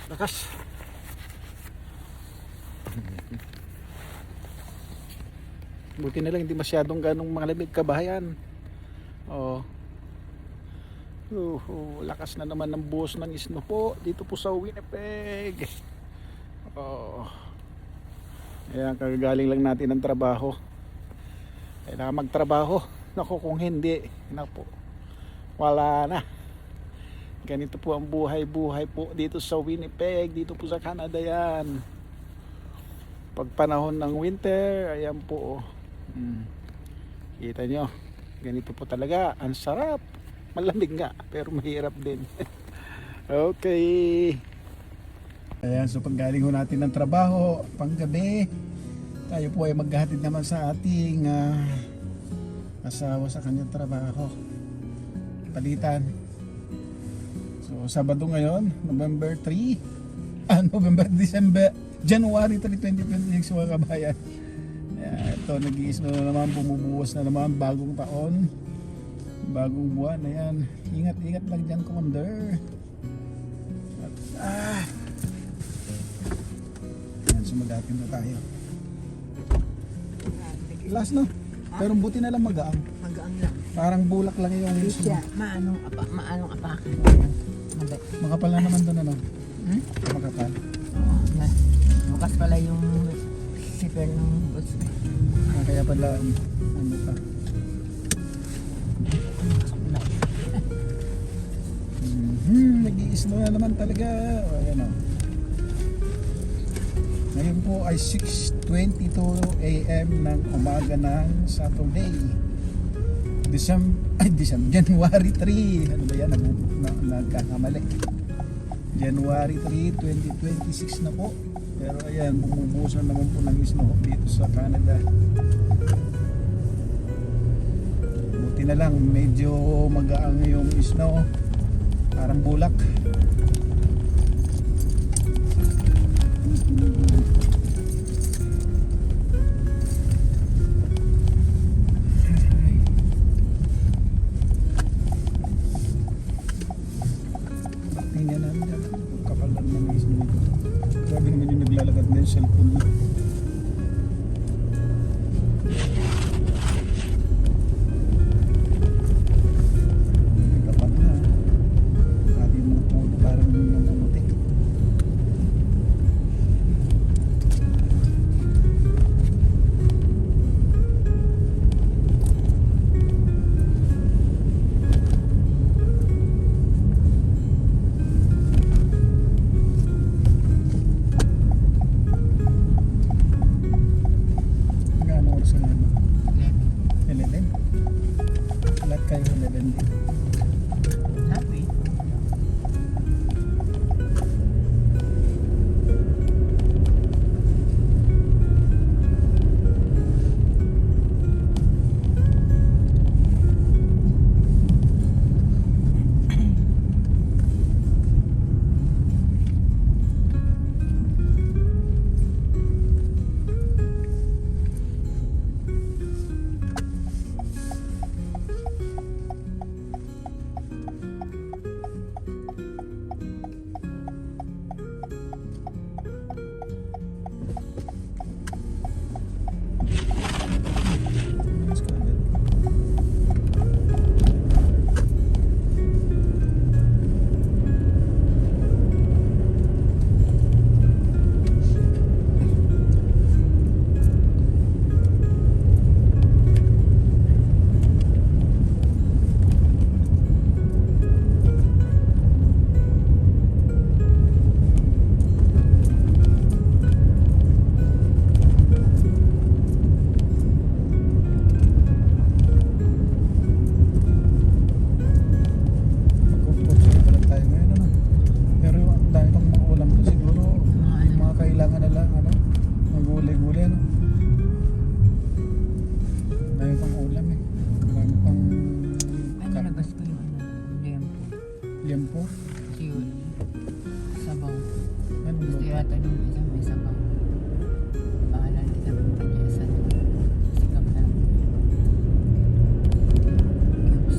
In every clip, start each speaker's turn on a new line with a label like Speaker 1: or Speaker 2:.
Speaker 1: Lakas. Buti na lang hindi masyadong ganong malamig kabahayan. Lakas na naman ng buhos ng snow po dito po sa Winnipeg. Ayan, kagagaling lang natin ng trabaho. Kailangan magtrabaho. Naku, kung hindi, naku, wala na. Ganito po ang buhay-buhay po dito sa Winnipeg, dito po sa Canada yan. Pag panahon ng winter, ayan po. Kita nyo, ganito po talaga. Ang sarap. Malamig nga, pero mahirap din. Okay. Ayan, so pag galing ho natin ng trabaho, panggabi, tayo po ay maghahatid naman sa ating asawa sa kanyang trabaho. Palitan. So, Sabado ngayon, November 3, January 3, 2026 mga kabayan. Ito, nag-iisno na naman, bumubuwas na naman, bagong taon, bagong buwan. Ayan, ingat-ingat lang dyan, Commander. Ayan, sumagatin na tayo. Last no? Pero buti na lang magaang.
Speaker 2: Magaang lang.
Speaker 1: Parang bulak lang yung
Speaker 2: Siya, maanong apakan.
Speaker 1: makapal na naman doon ano? Makapal.
Speaker 2: Bukas pala yung zipper ng bus.
Speaker 1: Kaya pala ano pa. Nag-i-snow na naman talaga. Ayan o. Ngayon po ay 6:22 AM ng umaga ng Saturday. January 3. Ano ba yan? Nagkakamali. January 3, 2026 na po. Pero ayan, bumubusan naman po ng snow dito sa Canada. Buti na lang, medyo magaang yung snow. Parang bulak. Tingnan namin. Kapal lang naman yung snow. Grabe naman yung naglalakad na yung cellphone mo. Kapal na. Pati yung mga puno parang namamuti. Kayo 11 din.
Speaker 2: Happy. Liempo? Yun. Sabaw.
Speaker 1: Ano
Speaker 2: Gusto
Speaker 1: ba?
Speaker 2: yata nung isa may sabaw. Bahala na sa mga pagyasan. Sikap na lang. Cubes.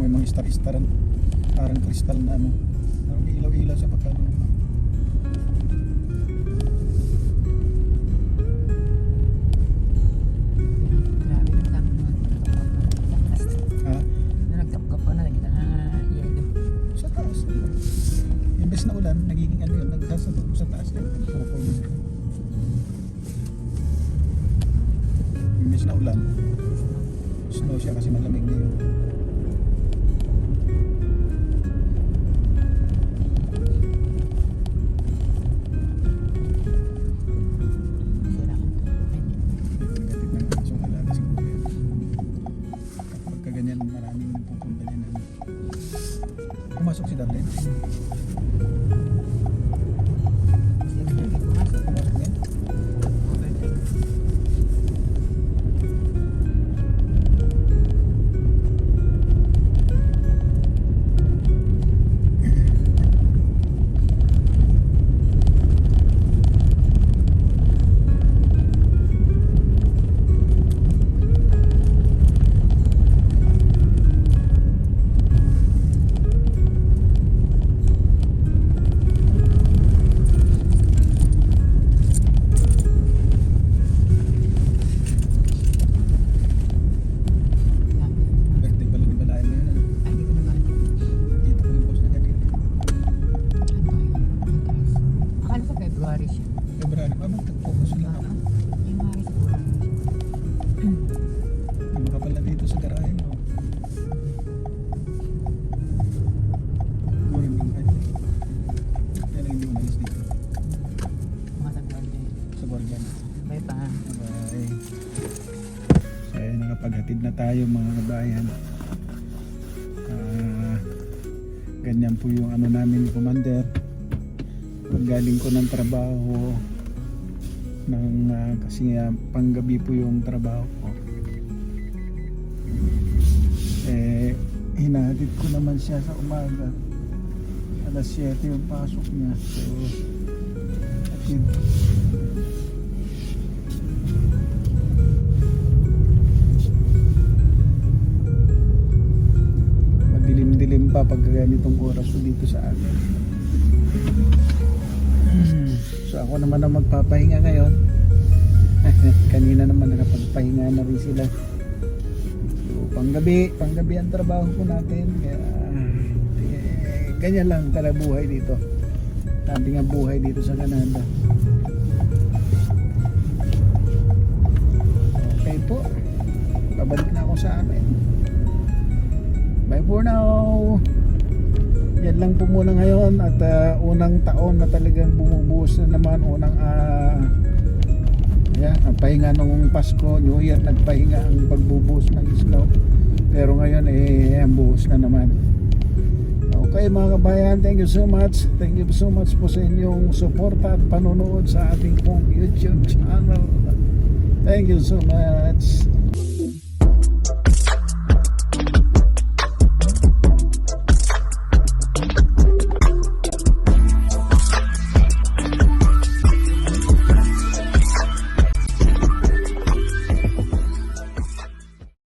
Speaker 1: may mga star-staran. Parang kristal na ano. Parang may ilaw-ilaw sa pagkaluma.
Speaker 2: Grabe yung tap mo.
Speaker 1: Ha?
Speaker 2: Nagtapkap pa na kita na yelo.
Speaker 1: Sa taas. Imbes na ulan, nagiging ano yun, nagsasabog sa taas yan. Imbes na ulan, snow siya kasi malamig na yun.
Speaker 2: Sira ko.
Speaker 1: Negative ng kasong alaga siguro yan. Pagka ganyan, maraming pupunta niyan. Pumasok si Darlene.
Speaker 2: Lagi pumasok. Overtime.
Speaker 1: Birthday pala ni Balayan na yun.
Speaker 2: Ay, di ko naman.
Speaker 1: Dito ko yung post na ganito.
Speaker 2: Akala ko February siya.
Speaker 1: February, tag-focus sila ako.
Speaker 2: January siguro.
Speaker 1: Yung mga pala dito sa garahe mo. Siguro yung kahit. Kaya lang hindi mo nalis dito.
Speaker 2: Mga sa birthday.
Speaker 1: Sa Borgan.
Speaker 2: Bye pa.
Speaker 1: Bye. So ayun, nakapaghatid na tayo mga kabayan. Ganyan po yung ano namin, Commander. Paggaling ko ng trabaho kasi panggabi po yung trabaho ko. Hinahatid ko naman siya sa umaga. Alas 7 yung pasok niya. So, hatid. Madilim-dilim pa pag ganitong oras so dito sa akin. So ako naman ang magpapahinga ngayon. Kanina naman nakapagpahinga na rin sila. So panggabi ang trabaho ko natin. Kaya ganyan lang talaga buhay dito. Sabi nga buhay dito sa Canada. Okay po. Babalik na ako sa amin. Bye for now. Yan lang po muna ngayon at unang taon na talagang bumubuhos na naman ang pahinga nung Pasko, New Year nagpahinga ang pagbubuhos ng snow pero ngayon ang buhos na naman. Okay mga kabayan, thank you so much po sa inyong suporta at panonood sa ating pong YouTube channel. Thank you so much.